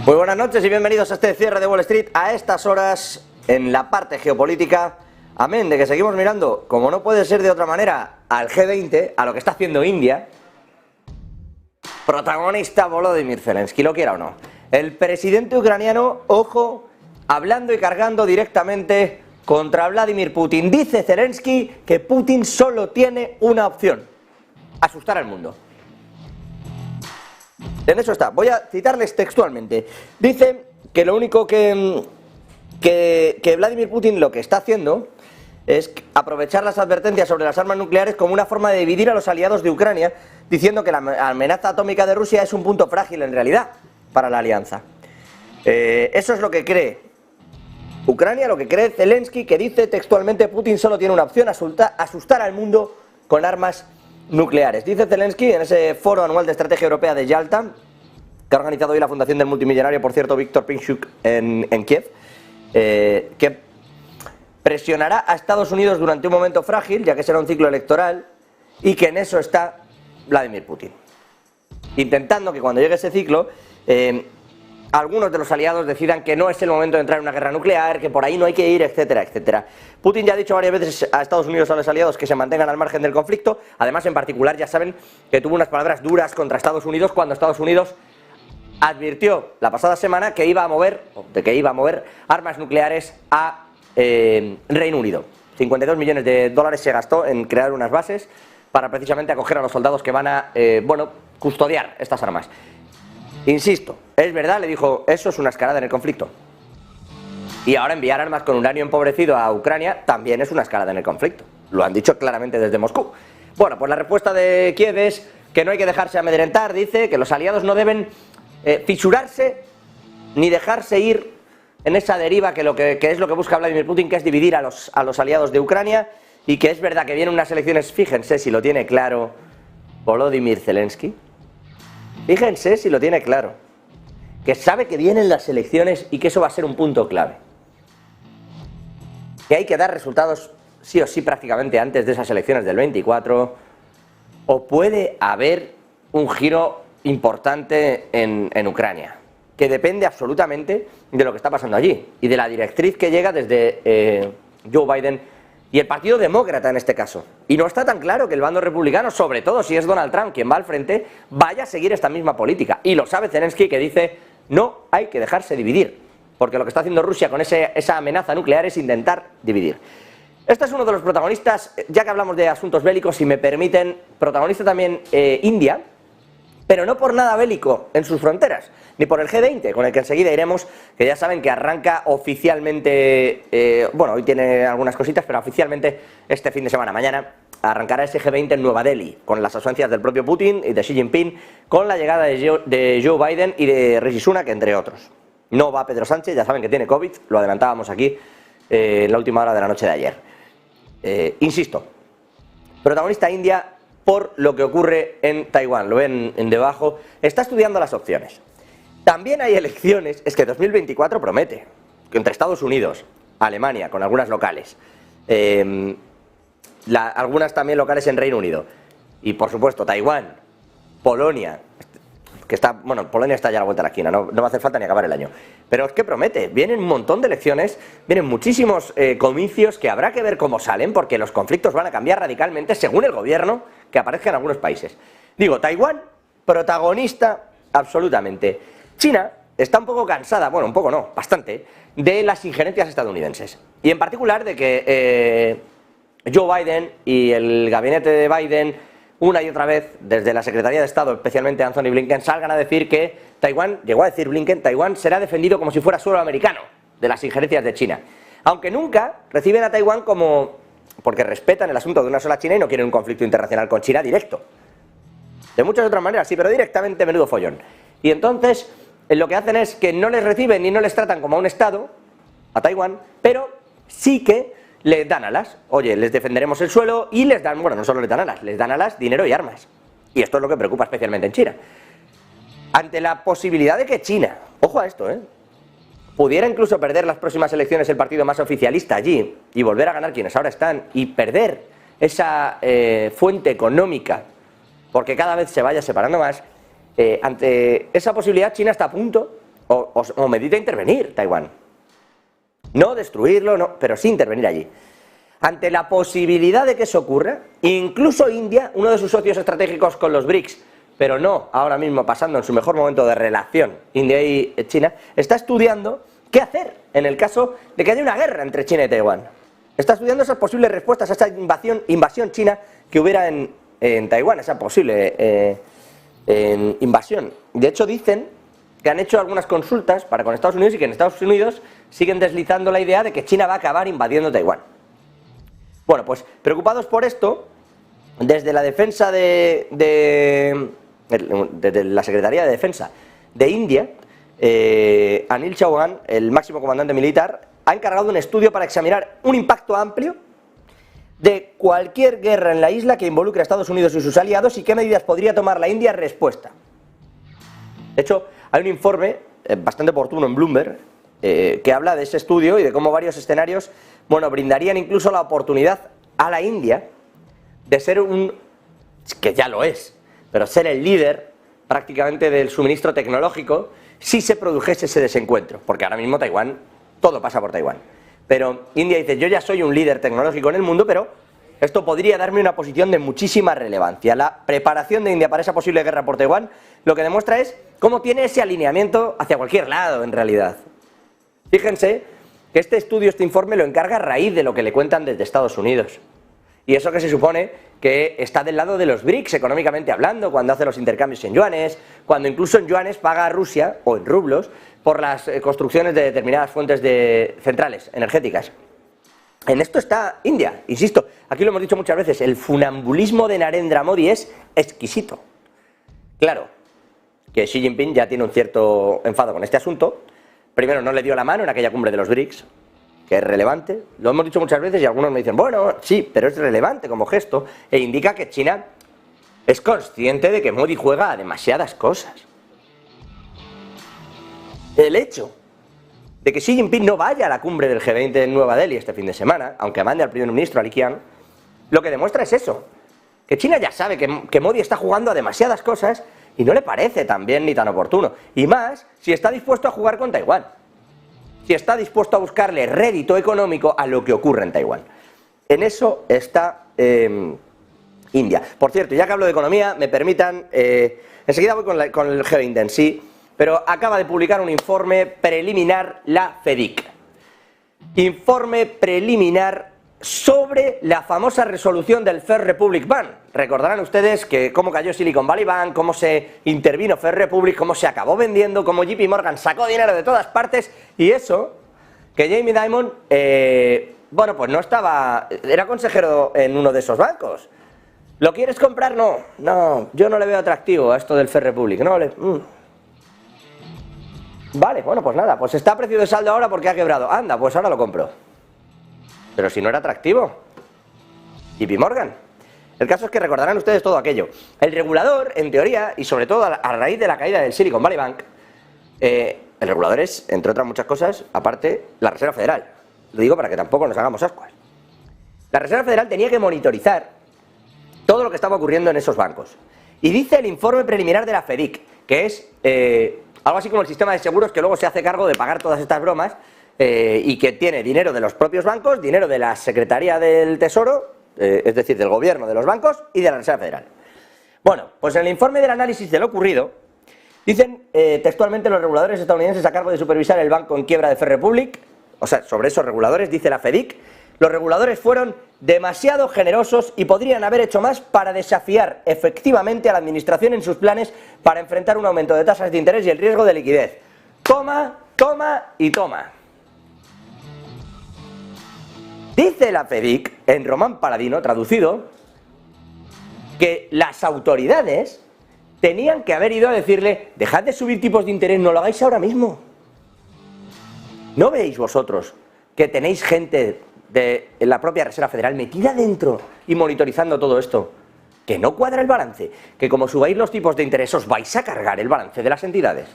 Muy buenas noches y bienvenidos a este cierre de Wall Street a estas horas en la parte geopolítica. Amén de que seguimos mirando, como no puede ser de otra manera, al G20, a lo que está haciendo India. Protagonista Volodymyr Zelensky, lo quiera o no. El presidente ucraniano, ojo, hablando y cargando directamente contra Vladimir Putin. Dice Zelensky que Putin solo tiene una opción: asustar al mundo. En eso está. Voy a citarles textualmente. Dice que lo único que Vladimir Putin lo que está haciendo es aprovechar las advertencias sobre las armas nucleares como una forma de dividir a los aliados de Ucrania, diciendo que la amenaza atómica de Rusia es un punto frágil en realidad para la alianza. Eso es lo que cree Ucrania, lo que cree Zelensky, que dice textualmente: Putin solo tiene una opción: asustar al mundo con armas nucleares. Dice Zelensky en ese foro anual de estrategia europea de Yalta, que ha organizado hoy la fundación del multimillonario, por cierto, Víctor Pinchuk en Kiev, que presionará a Estados Unidos durante un momento frágil, ya que será un ciclo electoral, y que en eso está Vladimir Putin, intentando que cuando llegue ese ciclo algunos de los aliados decidan que no es el momento de entrar en una guerra nuclear, que por ahí no hay que ir, etcétera, etcétera. Putin ya ha dicho varias veces a Estados Unidos, a los aliados, que se mantengan al margen del conflicto. Además, en particular, ya saben que tuvo unas palabras duras contra Estados Unidos cuando Estados Unidos advirtió la pasada semana que iba a mover armas nucleares a Reino Unido. 52 millones de dólares se gastó en crear unas bases para precisamente acoger a los soldados que van a custodiar estas armas. Insisto, es verdad, le dijo, eso es una escalada en el conflicto. Y ahora enviar armas con uranio empobrecido a Ucrania también es una escalada en el conflicto. Lo han dicho claramente desde Moscú. Bueno, pues la respuesta de Kiev es que no hay que dejarse amedrentar. Dice que los aliados no deben fisurarse ni dejarse ir en esa deriva que es lo que busca Vladimir Putin, que es dividir a los aliados de Ucrania, y que es verdad que vienen unas elecciones, fíjense si lo tiene claro Volodymyr Zelensky. Fíjense si lo tiene claro, que sabe que vienen las elecciones y que eso va a ser un punto clave, que hay que dar resultados sí o sí prácticamente antes de esas elecciones del 24, o puede haber un giro importante en Ucrania, que depende absolutamente de lo que está pasando allí y de la directriz que llega desde Joe Biden y el Partido Demócrata en este caso. Y no está tan claro que el bando republicano, sobre todo si es Donald Trump quien va al frente, vaya a seguir esta misma política. Y lo sabe Zelensky, que dice: no hay que dejarse dividir, porque lo que está haciendo Rusia con esa amenaza nuclear es intentar dividir. Este es uno de los protagonistas, ya que hablamos de asuntos bélicos, si me permiten, protagonista también India, pero no por nada bélico en sus fronteras, ni por el G20, con el que enseguida iremos, que ya saben que arranca oficialmente, hoy tiene algunas cositas, pero oficialmente este fin de semana, mañana, arrancará ese G20 en Nueva Delhi, con las ausencias del propio Putin y de Xi Jinping, con la llegada de Joe Biden y de Rishi Sunak, entre otros. No va Pedro Sánchez, ya saben que tiene COVID, lo adelantábamos aquí en la última hora de la noche de ayer. Insisto, protagonista India por lo que ocurre en Taiwán, lo ven en debajo, está estudiando las opciones. También hay elecciones, es que 2024 promete, que entre Estados Unidos, Alemania, con algunas locales, algunas también locales en Reino Unido, y por supuesto Taiwán, Polonia, que está, Polonia está ya a la vuelta de la esquina, no va a hacer falta ni acabar el año, pero es que promete, vienen un montón de elecciones, vienen muchísimos comicios que habrá que ver cómo salen, porque los conflictos van a cambiar radicalmente según el gobierno que aparezca en algunos países. Digo, Taiwán, protagonista absolutamente. China está un poco cansada, un poco no, bastante, de las injerencias estadounidenses, y en particular de que Joe Biden y el gabinete de Biden, una y otra vez, desde la Secretaría de Estado, especialmente Anthony Blinken, salgan a decir que Taiwán, llegó a decir Blinken, Taiwán será defendido como si fuera suelo americano de las injerencias de China, aunque nunca reciben a Taiwán porque respetan el asunto de una sola China y no quieren un conflicto internacional con China directo. De muchas otras maneras, sí, pero directamente, menudo follón. Y entonces lo que hacen es que no les reciben ni no les tratan como a un Estado, a Taiwán, pero sí que les dan alas. Oye, les defenderemos el suelo, y les dan, no solo les dan alas, dinero y armas. Y esto es lo que preocupa especialmente en China. Ante la posibilidad de que China, ojo a esto, pudiera incluso perder las próximas elecciones el partido más oficialista allí, y volver a ganar quienes ahora están, y perder esa fuente económica, porque cada vez se vaya separando más, ante esa posibilidad China está a punto o medita intervenir Taiwán. No destruirlo, no, pero sí intervenir allí. Ante la posibilidad de que eso ocurra, incluso India, uno de sus socios estratégicos con los BRICS, pero no ahora mismo pasando en su mejor momento de relación, India y China, está estudiando qué hacer en el caso de que haya una guerra entre China y Taiwán. Está estudiando esas posibles respuestas a esa invasión china que hubiera en Taiwán, esa posible invasión. De hecho, dicen que han hecho algunas consultas con Estados Unidos y que en Estados Unidos siguen deslizando la idea de que China va a acabar invadiendo Taiwán. Bueno, pues preocupados por esto, desde la defensa desde la Secretaría de Defensa de India, Anil Chauhan, el máximo comandante militar, ha encargado un estudio para examinar un impacto amplio de cualquier guerra en la isla que involucre a Estados Unidos y sus aliados y qué medidas podría tomar la India en respuesta. De hecho, hay un informe bastante oportuno en Bloomberg que habla de ese estudio y de cómo varios escenarios, bueno, brindarían incluso la oportunidad a la India de ser que ya lo es, pero ser el líder prácticamente del suministro tecnológico si se produjese ese desencuentro, porque ahora mismo Taiwán, todo pasa por Taiwán. Pero India dice, yo ya soy un líder tecnológico en el mundo, pero esto podría darme una posición de muchísima relevancia. La preparación de India para esa posible guerra por Taiwán lo que demuestra es cómo tiene ese alineamiento hacia cualquier lado en realidad. Fíjense que este estudio, este informe lo encarga a raíz de lo que le cuentan desde Estados Unidos. Y eso que se supone que está del lado de los BRICS, económicamente hablando, cuando hace los intercambios en yuanes, cuando incluso en yuanes paga a Rusia, o en rublos, por las construcciones de determinadas fuentes centrales energéticas. En esto está India, insisto, aquí lo hemos dicho muchas veces, el funambulismo de Narendra Modi es exquisito. Claro, que Xi Jinping ya tiene un cierto enfado con este asunto. Primero, no le dio la mano en aquella cumbre de los BRICS, que es relevante, lo hemos dicho muchas veces y algunos me dicen, bueno, sí, pero es relevante como gesto, e indica que China es consciente de que Modi juega a demasiadas cosas. El hecho de que Xi Jinping no vaya a la cumbre del G20 en Nueva Delhi este fin de semana, aunque mande al primer ministro, a Li Qiang, lo que demuestra es eso, que China ya sabe que Modi está jugando a demasiadas cosas y no le parece tan bien ni tan oportuno, y más si está dispuesto a jugar con Taiwán, si está dispuesto a buscarle rédito económico a lo que ocurre en Taiwán. En eso está India. Por cierto, ya que hablo de economía, me permitan, enseguida voy con el G20 en sí, pero acaba de publicar un informe preliminar la FEDIC. Informe preliminar sobre la famosa resolución del First Republic Bank. Recordarán ustedes que cómo cayó Silicon Valley Bank, cómo se intervino First Republic, cómo se acabó vendiendo, cómo JP Morgan sacó dinero de todas partes, y eso, que Jamie Dimon, bueno, pues no estaba, era consejero en uno de esos bancos. ¿Lo quieres comprar? No, no, yo no le veo atractivo a esto del First Republic, no le... Vale, bueno, pues nada, pues está a precio de saldo ahora porque ha quebrado. Anda, pues ahora lo compro. Pero si no era atractivo. JP Morgan. El caso es que recordarán ustedes todo aquello. El regulador, en teoría, y sobre todo a raíz de la caída del Silicon Valley Bank, el regulador es, entre otras muchas cosas, aparte, la Reserva Federal. Lo digo para que tampoco nos hagamos ascuas. La Reserva Federal tenía que monitorizar todo lo que estaba ocurriendo en esos bancos. Y dice el informe preliminar de la FEDIC, que es algo así como el sistema de seguros que luego se hace cargo de pagar todas estas bromas, y que tiene dinero de los propios bancos, dinero de la Secretaría del Tesoro, es decir, del gobierno de los bancos y de la Reserva Federal. Bueno, pues en el informe del análisis de lo ocurrido, dicen textualmente los reguladores estadounidenses a cargo de supervisar el banco en quiebra de First Republic, o sea, sobre esos reguladores, dice la FEDIC, los reguladores fueron demasiado generosos y podrían haber hecho más para desafiar efectivamente a la administración en sus planes para enfrentar un aumento de tasas de interés y el riesgo de liquidez. Toma, toma y toma. Dice la FEDIC, en Román Paladino, traducido, que las autoridades tenían que haber ido a decirle, dejad de subir tipos de interés, no lo hagáis ahora mismo. ¿No veis vosotros que tenéis gente de la propia Reserva Federal metida dentro y monitorizando todo esto? Que no cuadra el balance, que como subáis los tipos de interés os vais a cargar el balance de las entidades.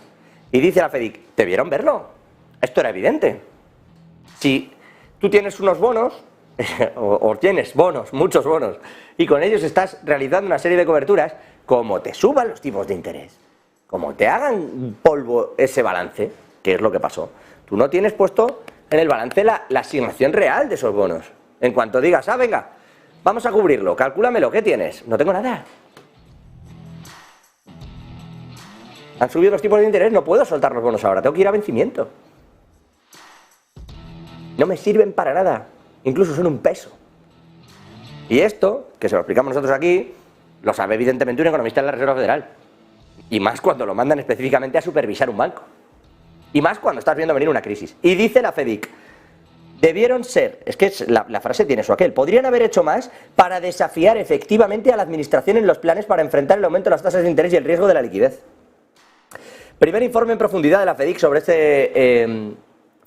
Y dice la FEDIC, ¿debieron verlo? Esto era evidente. Si tú tienes unos bonos, o tienes bonos, muchos bonos, y con ellos estás realizando una serie de coberturas, como te suban los tipos de interés, como te hagan polvo luego ese balance, que es lo que pasó. Tú no tienes puesto en el balance la asignación real de esos bonos. En cuanto digas, venga, vamos a cubrirlo, calcúlamelo, ¿qué tienes? No tengo nada. Han subido los tipos de interés, no puedo soltar los bonos ahora, tengo que ir a vencimiento. No me sirven para nada, incluso son un peso. Y esto, que se lo explicamos nosotros aquí, lo sabe evidentemente un economista de la Reserva Federal. Y más cuando lo mandan específicamente a supervisar un banco. Y más cuando estás viendo venir una crisis. Y dice la FEDIC, debieron ser, es que la frase tiene su aquel, podrían haber hecho más para desafiar efectivamente a la administración en los planes para enfrentar el aumento de las tasas de interés y el riesgo de la liquidez. Primer informe en profundidad de la FEDIC sobre este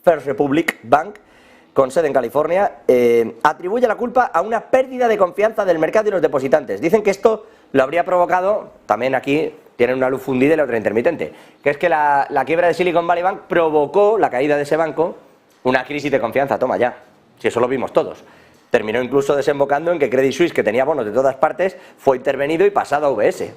First Republic Bank, con sede en California, atribuye la culpa a una pérdida de confianza del mercado y los depositantes. Dicen que esto lo habría provocado, también aquí tienen una luz fundida y la otra intermitente, que es que la quiebra de Silicon Valley Bank provocó la caída de ese banco, una crisis de confianza, toma ya, si eso lo vimos todos. Terminó incluso desembocando en que Credit Suisse, que tenía bonos de todas partes, fue intervenido y pasado a UBS.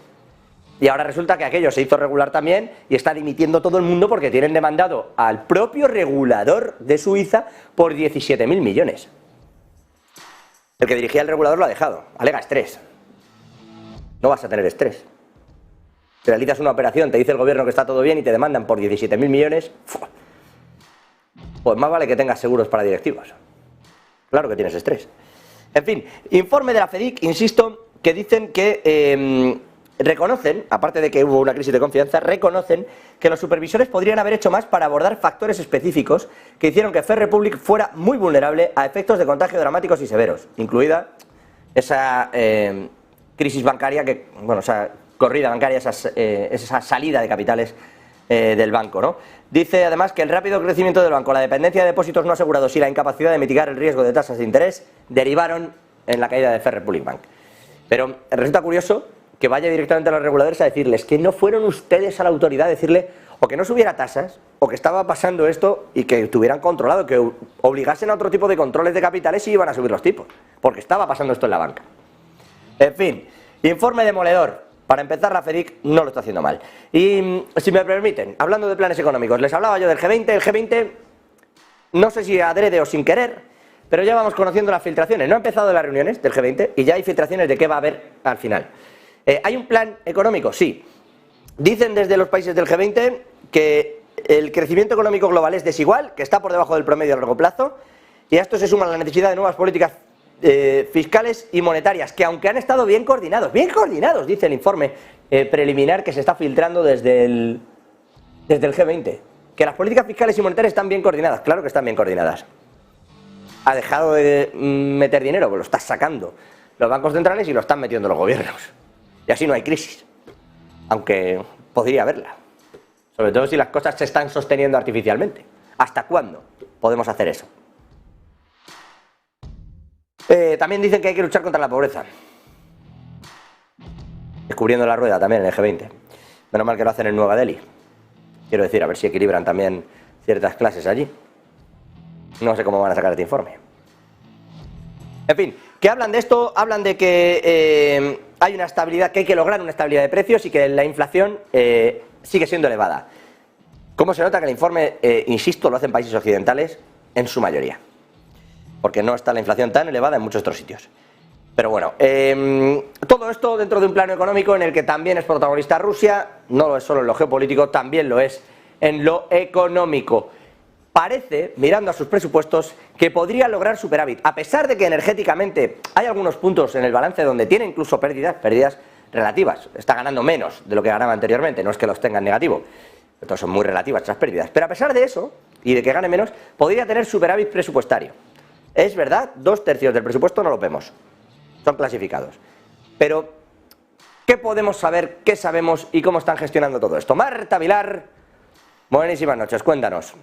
Y ahora resulta que aquello se hizo regular también y está dimitiendo todo el mundo porque tienen demandado al propio regulador de Suiza por 17.000 millones. El que dirigía el regulador lo ha dejado, alega estrés. No vas a tener estrés. Si realizas una operación, te dice el gobierno que está todo bien y te demandan por 17.000 millones, pues más vale que tengas seguros para directivos. Claro que tienes estrés. En fin, informe de la FEDIC, insisto, que dicen que reconocen, aparte de que hubo una crisis de confianza, reconocen que los supervisores podrían haber hecho más para abordar factores específicos que hicieron que First Republic fuera muy vulnerable a efectos de contagio dramáticos y severos, incluida esa crisis bancaria, esa corrida bancaria, esa salida de capitales del banco, ¿no? Dice además que el rápido crecimiento del banco, la dependencia de depósitos no asegurados y la incapacidad de mitigar el riesgo de tasas de interés derivaron en la caída de First Republic Bank. Pero resulta curioso que vaya directamente a los reguladores a decirles que no fueron ustedes a la autoridad a decirle o que no subiera tasas o que estaba pasando esto y que tuvieran controlado, que obligasen a otro tipo de controles de capitales y iban a subir los tipos, porque estaba pasando esto en la banca. En fin, informe demoledor. Para empezar, la FEDIC no lo está haciendo mal. Y si me permiten, hablando de planes económicos, les hablaba yo del G20, el G20, no sé si adrede o sin querer, pero ya vamos conociendo las filtraciones. No han empezado las reuniones del G20 y ya hay filtraciones de qué va a haber al final. ¿Hay un plan económico? Sí. Dicen desde los países del G20 que el crecimiento económico global es desigual, que está por debajo del promedio a largo plazo, y a esto se suma la necesidad de nuevas políticas fiscales y monetarias, que aunque han estado bien coordinados, dice el informe preliminar que se está filtrando desde el G20, que las políticas fiscales y monetarias están bien coordinadas. Claro que están bien coordinadas. ¿Ha dejado de meter dinero? Pues lo están sacando los bancos centrales y lo están metiendo los gobiernos. Y así no hay crisis, aunque podría haberla, sobre todo si las cosas se están sosteniendo artificialmente. ¿Hasta cuándo podemos hacer eso? También dicen que hay que luchar contra la pobreza, descubriendo la rueda también en el G20. Menos mal que lo hacen en Nueva Delhi. Quiero decir, a ver si equilibran también ciertas clases allí. No sé cómo van a sacar este informe. En fin, que hablan de esto, hablan de que hay una estabilidad, que hay que lograr una estabilidad de precios y que la inflación sigue siendo elevada. ¿Cómo se nota que el informe, insisto, lo hacen países occidentales en su mayoría? Porque no está la inflación tan elevada en muchos otros sitios. Pero bueno, todo esto dentro de un plano económico en el que también es protagonista Rusia, no lo es solo en lo geopolítico, también lo es en lo económico. Parece, mirando a sus presupuestos, que podría lograr superávit, a pesar de que energéticamente hay algunos puntos en el balance donde tiene incluso pérdidas relativas. Está ganando menos de lo que ganaba anteriormente, no es que los tenga en negativo, pero son muy relativas esas pérdidas. Pero a pesar de eso, y de que gane menos, podría tener superávit presupuestario. Es verdad, 2/3 del presupuesto no lo vemos, son clasificados. Pero, ¿qué podemos saber, qué sabemos y cómo están gestionando todo esto? Marta Vilar, buenísimas noches, cuéntanos.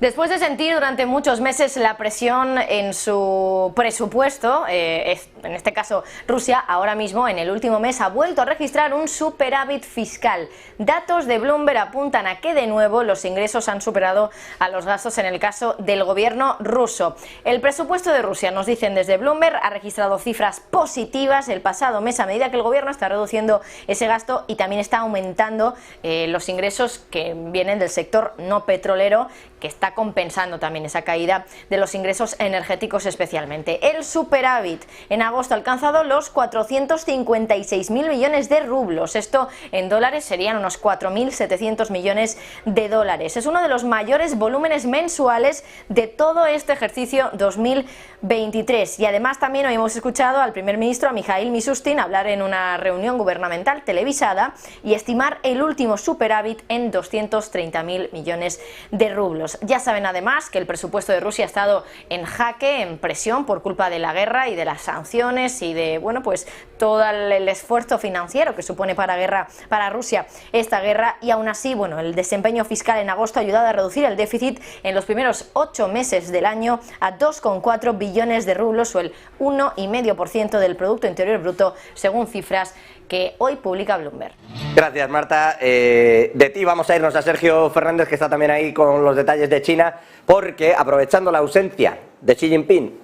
Después de sentir durante muchos meses la presión en su presupuesto, en este caso Rusia, ahora mismo en el último mes ha vuelto a registrar un superávit fiscal. Datos de Bloomberg apuntan a que de nuevo los ingresos han superado a los gastos en el caso del gobierno ruso. El presupuesto de Rusia, nos dicen desde Bloomberg, ha registrado cifras positivas el pasado mes a medida que el gobierno está reduciendo ese gasto y también está aumentando los ingresos que vienen del sector no petrolero, que está compensando también esa caída de los ingresos energéticos especialmente. El superávit en agosto ha alcanzado los 456.000 millones de rublos. Esto en dólares serían unos 4.700 millones de dólares. Es uno de los mayores volúmenes mensuales de todo este ejercicio 2023. Y además también hoy hemos escuchado al primer ministro, a Mikhail Mishustin, hablar en una reunión gubernamental televisada y estimar el último superávit en 230.000 millones de rublos. Ya saben además que el presupuesto de Rusia ha estado en jaque, en presión por culpa de la guerra y de las sanciones y de, bueno, pues todo el esfuerzo financiero que supone para Rusia esta guerra, y aún así, bueno, el desempeño fiscal en agosto ha ayudado a reducir el déficit en los primeros 8 meses del año a 2,4 billones de rublos, o el 1,5% del Producto Interior Bruto, según cifras que hoy publica Bloomberg. Gracias, Marta. De ti vamos a irnos a Sergio Fernández, que está también ahí con los detalles de China, porque aprovechando la ausencia de Xi Jinping,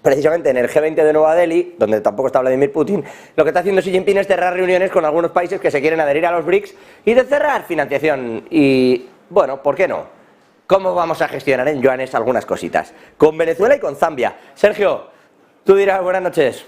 precisamente en el G20 de Nueva Delhi, donde tampoco está Vladimir Putin, lo que está haciendo Xi Jinping es cerrar reuniones con algunos países que se quieren adherir a los BRICS y de cerrar financiación. Y, bueno, ¿por qué no? ¿Cómo vamos a gestionar en yuanes algunas cositas? Con Venezuela y con Zambia. Sergio, tú dirás buenas noches.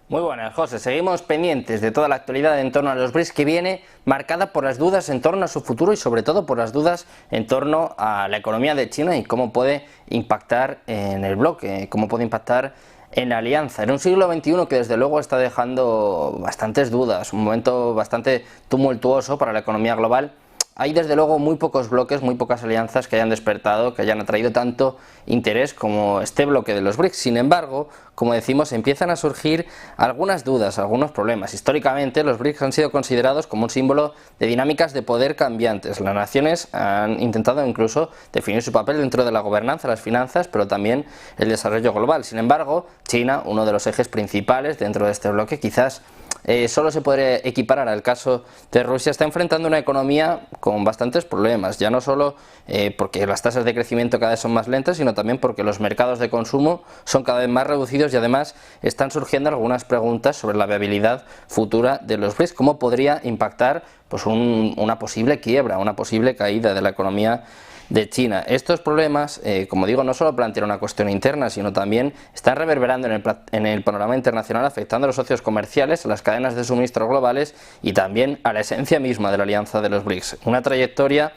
Muy buenas, José. Seguimos pendientes de toda la actualidad en torno a los BRICS, que viene marcada por las dudas en torno a su futuro y sobre todo por las dudas en torno a la economía de China y cómo puede impactar en el bloque, cómo puede impactar en la alianza. En un siglo XXI que desde luego está dejando bastantes dudas, un momento bastante tumultuoso para la economía global. Hay desde luego muy pocos bloques, muy pocas alianzas que hayan despertado, que hayan atraído tanto interés como este bloque de los BRICS. Sin embargo, como decimos, empiezan a surgir algunas dudas, algunos problemas. Históricamente, los BRICS han sido considerados como un símbolo de dinámicas de poder cambiantes. Las naciones han intentado incluso definir su papel dentro de la gobernanza, las finanzas, pero también el desarrollo global. Sin embargo, China, uno de los ejes principales dentro de este bloque, quizás solo se podría equiparar al caso de Rusia, está enfrentando una economía con bastantes problemas, ya no solo porque las tasas de crecimiento cada vez son más lentas, sino también porque los mercados de consumo son cada vez más reducidos y además están surgiendo algunas preguntas sobre la viabilidad futura de los BRICS, cómo podría impactar pues una posible quiebra, una posible caída de la economía de China. Estos problemas, como digo, no solo plantean una cuestión interna, sino también están reverberando en el panorama internacional, afectando a los socios comerciales, a las cadenas de suministro globales y también a la esencia misma de la alianza de los BRICS. Una trayectoria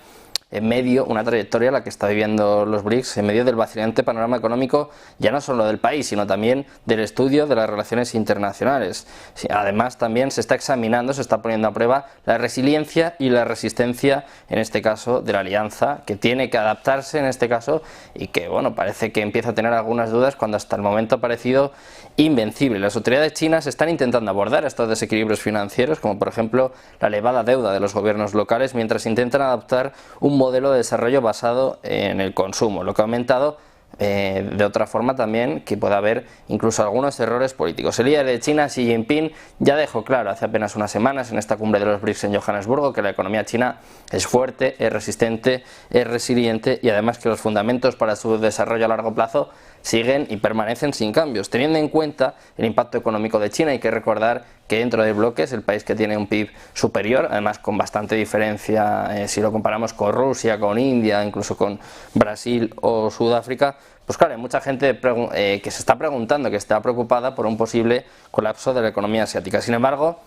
la que está viviendo los BRICS en medio del vacilante panorama económico, ya no solo del país, sino también del estudio de las relaciones internacionales. Además, también se está examinando, se está poniendo a prueba la resiliencia y la resistencia, en este caso, de la alianza, que tiene que adaptarse en este caso y que, bueno, parece que empieza a tener algunas dudas cuando hasta el momento ha parecido invencible. Las autoridades chinas están intentando abordar estos desequilibrios financieros, como por ejemplo la elevada deuda de los gobiernos locales, mientras intentan adaptar un modelo de desarrollo basado en el consumo, lo que ha aumentado de otra forma también que pueda haber incluso algunos errores políticos. El líder de China, Xi Jinping, ya dejó claro hace apenas unas semanas en esta cumbre de los BRICS en Johannesburgo que la economía china es fuerte, es resistente, es resiliente y además que los fundamentos para su desarrollo a largo plazo siguen y permanecen sin cambios. Teniendo en cuenta el impacto económico de China, hay que recordar que dentro del bloque es el país que tiene un PIB superior, además con bastante diferencia si lo comparamos con Rusia, con India, incluso con Brasil o Sudáfrica. Pues claro, hay mucha gente que se está preguntando, que está preocupada por un posible colapso de la economía asiática. Sin embargo,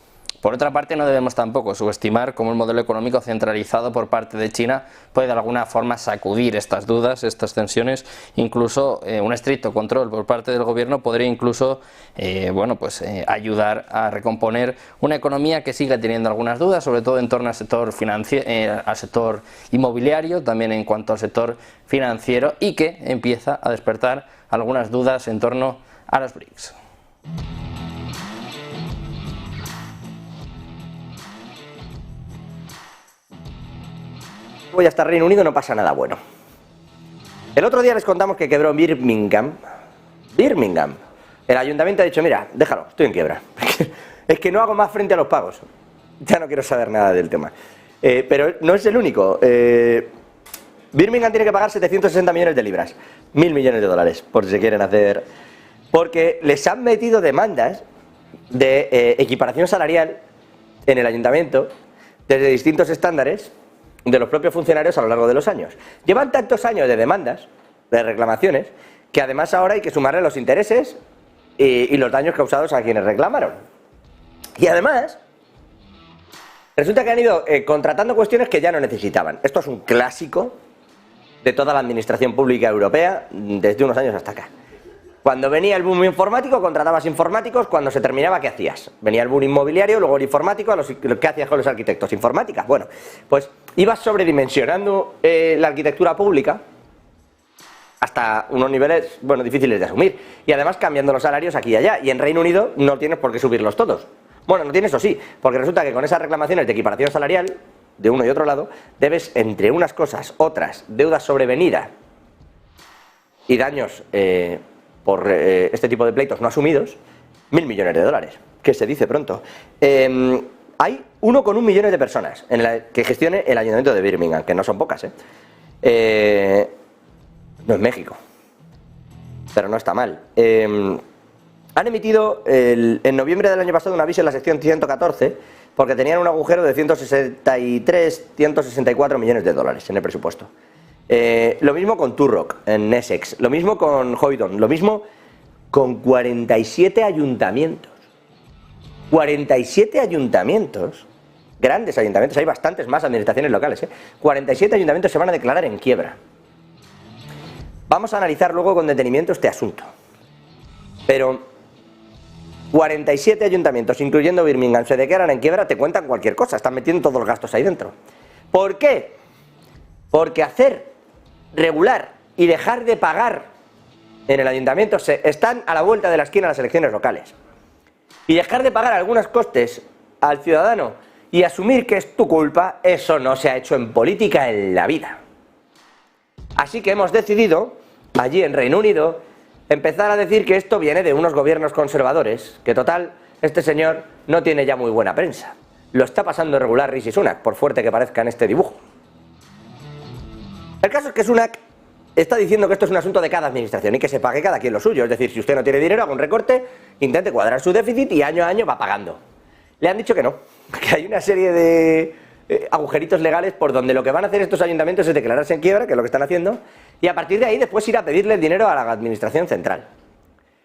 por otra parte, no debemos tampoco subestimar cómo el modelo económico centralizado por parte de China puede de alguna forma sacudir estas dudas, estas tensiones. Incluso un estricto control por parte del gobierno podría incluso ayudar a recomponer una economía que sigue teniendo algunas dudas, sobre todo en torno al sector al sector inmobiliario, también en cuanto al sector financiero, y que empieza a despertar algunas dudas en torno a los BRICS. voy hasta Reino Unido, no pasa nada bueno. El otro día les contamos que quebró Birmingham. El ayuntamiento ha dicho, mira, déjalo, estoy en quiebra. Es que no hago más frente a los pagos. Ya no quiero saber nada del tema. Pero no es el único. Birmingham tiene que pagar 760 millones de libras. 1.000 millones de dólares, por si se quieren hacer... Porque les han metido demandas de equiparación salarial en el ayuntamiento desde distintos estándares de los propios funcionarios a lo largo de los años. Llevan tantos años de demandas, de reclamaciones, que además ahora hay que sumarle los intereses y los daños causados a quienes reclamaron. Y además, resulta que han ido contratando cuestiones que ya no necesitaban. Esto es un clásico de toda la administración pública europea desde unos años hasta acá. Cuando venía el boom informático, contratabas informáticos, cuando se terminaba, ¿qué hacías? Venía el boom inmobiliario, luego el informático, ¿qué hacías con los arquitectos? ¿Informática? Bueno, pues ibas sobredimensionando la arquitectura pública hasta unos niveles, bueno, difíciles de asumir. Y además cambiando los salarios aquí y allá. Y en Reino Unido no tienes por qué subirlos todos. Bueno, no tienes, eso sí, porque resulta que con esas reclamaciones de equiparación salarial, de uno y otro lado, debes, entre unas cosas, otras, deuda sobrevenida y daños... por este tipo de pleitos no asumidos, 1.000 millones de dólares, que se dice pronto. Hay 1,1 millones de personas que gestione el ayuntamiento de Birmingham, que no son pocas, no es México, pero no está mal. Han emitido en noviembre del año pasado un aviso en la sección 114, porque tenían un agujero de 164 millones de dólares en el presupuesto. Lo mismo con Turrock en Essex, lo mismo con Hoydon, lo mismo con 47 ayuntamientos. 47 ayuntamientos, grandes ayuntamientos, hay bastantes más administraciones locales, 47 ayuntamientos se van a declarar en quiebra. Vamos a analizar luego con detenimiento este asunto. Pero 47 ayuntamientos, incluyendo Birmingham, se declaran en quiebra, te cuentan cualquier cosa, están metiendo todos los gastos ahí dentro. ¿Por qué? Porque regular y dejar de pagar en el ayuntamiento están a la vuelta de la esquina las elecciones locales. Y dejar de pagar algunos costes al ciudadano y asumir que es tu culpa, eso no se ha hecho en política en la vida. Así que hemos decidido, allí en Reino Unido, empezar a decir que esto viene de unos gobiernos conservadores, que total, este señor no tiene ya muy buena prensa. Lo está pasando regular Rishi Sunak, por fuerte que parezca en este dibujo. El caso es que Sunak está diciendo que esto es un asunto de cada administración y que se pague cada quien lo suyo. Es decir, si usted no tiene dinero, haga un recorte, intente cuadrar su déficit y año a año va pagando. Le han dicho que no, que hay una serie de agujeritos legales por donde lo que van a hacer estos ayuntamientos es declararse en quiebra, que es lo que están haciendo, y a partir de ahí después ir a pedirle el dinero a la administración central.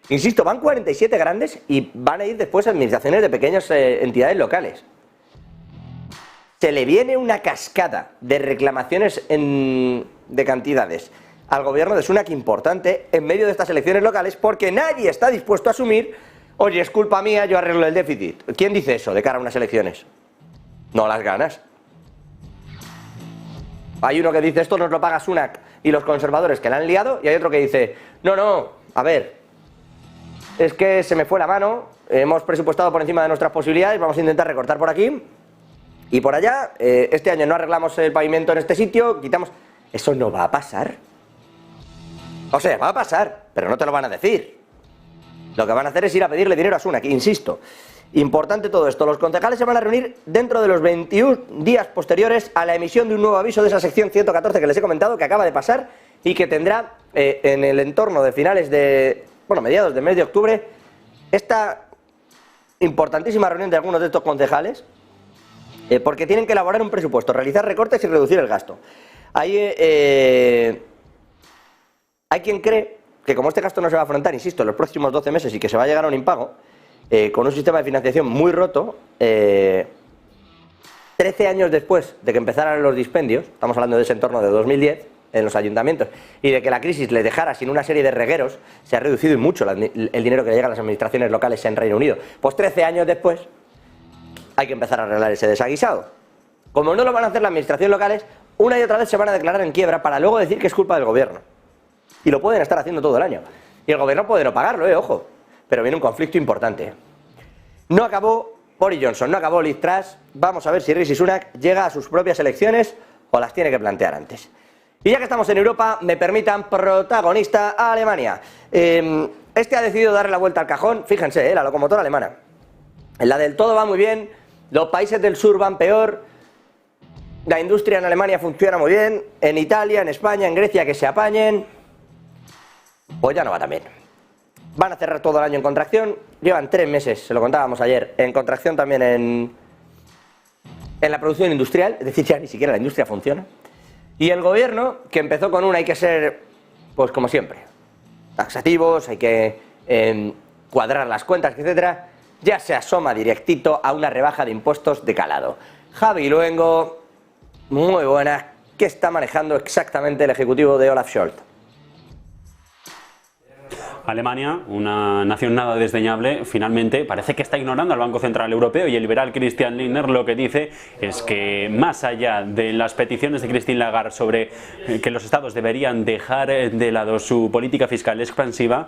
Insisto, van 47 grandes y van a ir después a administraciones de pequeñas entidades locales. Se le viene una cascada de reclamaciones de cantidades al gobierno de Sunak importante en medio de estas elecciones locales porque nadie está dispuesto a asumir, oye, es culpa mía, yo arreglo el déficit. ¿Quién dice eso de cara a unas elecciones? No las ganas. Hay uno que dice esto nos lo paga Sunak y los conservadores que la han liado y hay otro que dice, no, a ver, es que se me fue la mano, hemos presupuestado por encima de nuestras posibilidades, vamos a intentar recortar por aquí y por allá, este año no arreglamos el pavimento en este sitio, quitamos... Eso no va a pasar. O sea, va a pasar, pero no te lo van a decir. Lo que van a hacer es ir a pedirle dinero a Sunak, insisto. Importante todo esto, los concejales se van a reunir dentro de los 21 días posteriores a la emisión de un nuevo aviso de esa sección 114 que les he comentado, que acaba de pasar y que tendrá en el entorno de finales de... bueno, mediados del mes de octubre, esta importantísima reunión de algunos de estos concejales, porque tienen que elaborar un presupuesto, realizar recortes y reducir el gasto. Hay quien cree que como este gasto no se va a afrontar, insisto, en los próximos 12 meses y que se va a llegar a un impago, con un sistema de financiación muy roto, 13 años después de que empezaran los dispendios, estamos hablando de ese entorno de 2010, en los ayuntamientos, y de que la crisis le dejara sin una serie de regueros, se ha reducido y mucho el dinero que le llega a las administraciones locales en Reino Unido. Pues 13 años después hay que empezar a arreglar ese desaguisado. Como no lo van a hacer las administraciones locales, una y otra vez se van a declarar en quiebra para luego decir que es culpa del gobierno. Y lo pueden estar haciendo todo el año. Y el gobierno puede no pagarlo, ojo. Pero viene un conflicto importante. No acabó Boris Johnson, no acabó Liz Truss. Vamos a ver si Rishi Sunak llega a sus propias elecciones o las tiene que plantear antes. Y ya que estamos en Europa, me permitan protagonista a Alemania. Este ha decidido darle la vuelta al cajón, fíjense, la locomotora alemana. En la del todo va muy bien, los países del sur van peor, la industria en Alemania funciona muy bien, en Italia, en España, en Grecia que se apañen, pues ya no va tan bien. Van a cerrar todo el año en contracción, llevan 3 meses, se lo contábamos ayer, en contracción también en la producción industrial, es decir, ya ni siquiera la industria funciona. Y el gobierno, que empezó con hay que ser, pues como siempre, taxativos, hay que cuadrar las cuentas, etcétera, ya se asoma directito a una rebaja de impuestos de calado. Javi Luengo, muy buena, ¿qué está manejando exactamente el ejecutivo de Olaf Scholz? Alemania, una nación nada desdeñable, finalmente parece que está ignorando al Banco Central Europeo, y el liberal Christian Lindner lo que dice es que más allá de las peticiones de Christine Lagarde sobre que los estados deberían dejar de lado su política fiscal expansiva,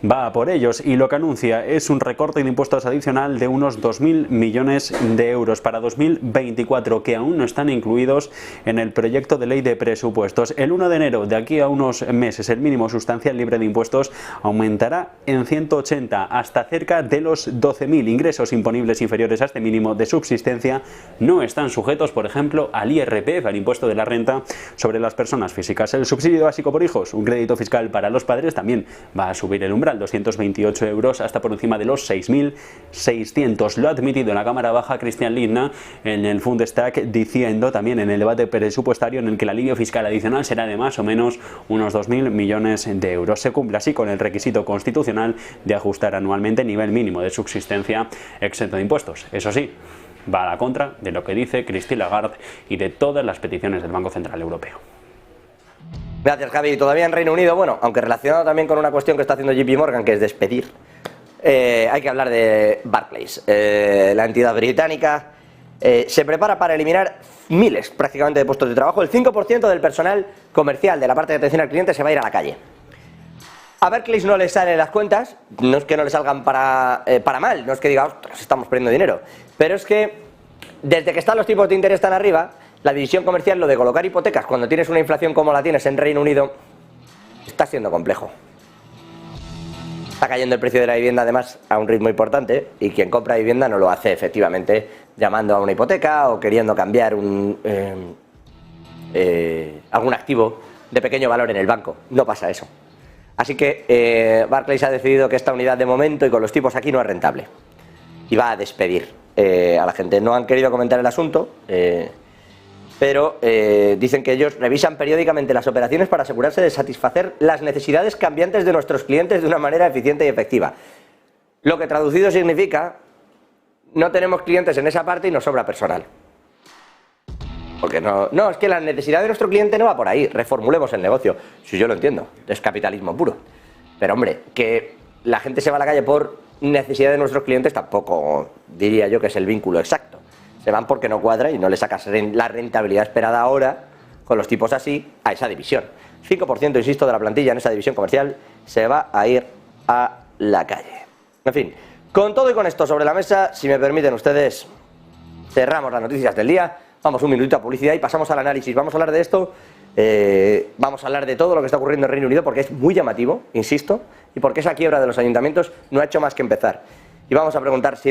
va a por ellos, y lo que anuncia es un recorte de impuestos adicional de unos 2.000 millones de euros para 2024, que aún no están incluidos en el proyecto de ley de presupuestos. El 1 de enero, de aquí a unos meses, el mínimo sustancial libre de impuestos aumentará en 180 hasta cerca de los 12.000. Ingresos imponibles inferiores a este mínimo de subsistencia no están sujetos, por ejemplo, al IRPF, al impuesto de la renta sobre las personas físicas. El subsidio básico por hijos, un crédito fiscal para los padres, también va a subir el umbral, 228 euros hasta por encima de los 6.600. Lo ha admitido en la Cámara Baja Christian Lindner en el Bundestag, diciendo también en el debate presupuestario en el que el alivio fiscal adicional será de más o menos unos 2.000 millones de euros. Se cumple así con el requisito constitucional de ajustar anualmente el nivel mínimo de subsistencia exento de impuestos. Eso sí, va a la contra de lo que dice Christine Lagarde y de todas las peticiones del Banco Central Europeo. Gracias, Javi. Todavía en Reino Unido, bueno, aunque relacionado también con una cuestión que está haciendo JP Morgan, que es despedir, hay que hablar de Barclays. La entidad británica se prepara para eliminar miles prácticamente de puestos de trabajo. El 5% del personal comercial de la parte de atención al cliente se va a ir a la calle. A Barclays no le salen las cuentas, no es que no le salgan para mal, no es que diga, ostras, estamos perdiendo dinero, pero es que desde que están los tipos de interés tan arriba, la división comercial, lo de colocar hipotecas cuando tienes una inflación como la tienes en Reino Unido, está siendo complejo. Está cayendo el precio de la vivienda además a un ritmo importante, y quien compra vivienda no lo hace efectivamente llamando a una hipoteca o queriendo cambiar algún activo de pequeño valor en el banco. No pasa eso. Así que Barclays ha decidido que esta unidad de momento y con los tipos aquí no es rentable y va a despedir a la gente. No han querido comentar el asunto, pero dicen que ellos revisan periódicamente las operaciones para asegurarse de satisfacer las necesidades cambiantes de nuestros clientes de una manera eficiente y efectiva. Lo que traducido significa, no tenemos clientes en esa parte y nos sobra personal. Porque no, es que la necesidad de nuestro cliente no va por ahí, reformulemos el negocio. Si yo lo entiendo, es capitalismo puro. Pero hombre, que la gente se va a la calle por necesidad de nuestros clientes tampoco diría yo que es el vínculo exacto. Se van porque no cuadra y no le sacas la rentabilidad esperada ahora, con los tipos así, a esa división. 5%, insisto, de la plantilla en esa división comercial se va a ir a la calle. En fin, con todo y con esto sobre la mesa, si me permiten ustedes, cerramos las noticias del día, vamos un minutito a publicidad y pasamos al análisis. Vamos a hablar de esto, vamos a hablar de todo lo que está ocurriendo en Reino Unido, porque es muy llamativo, insisto, y porque esa quiebra de los ayuntamientos no ha hecho más que empezar. Y vamos a preguntar si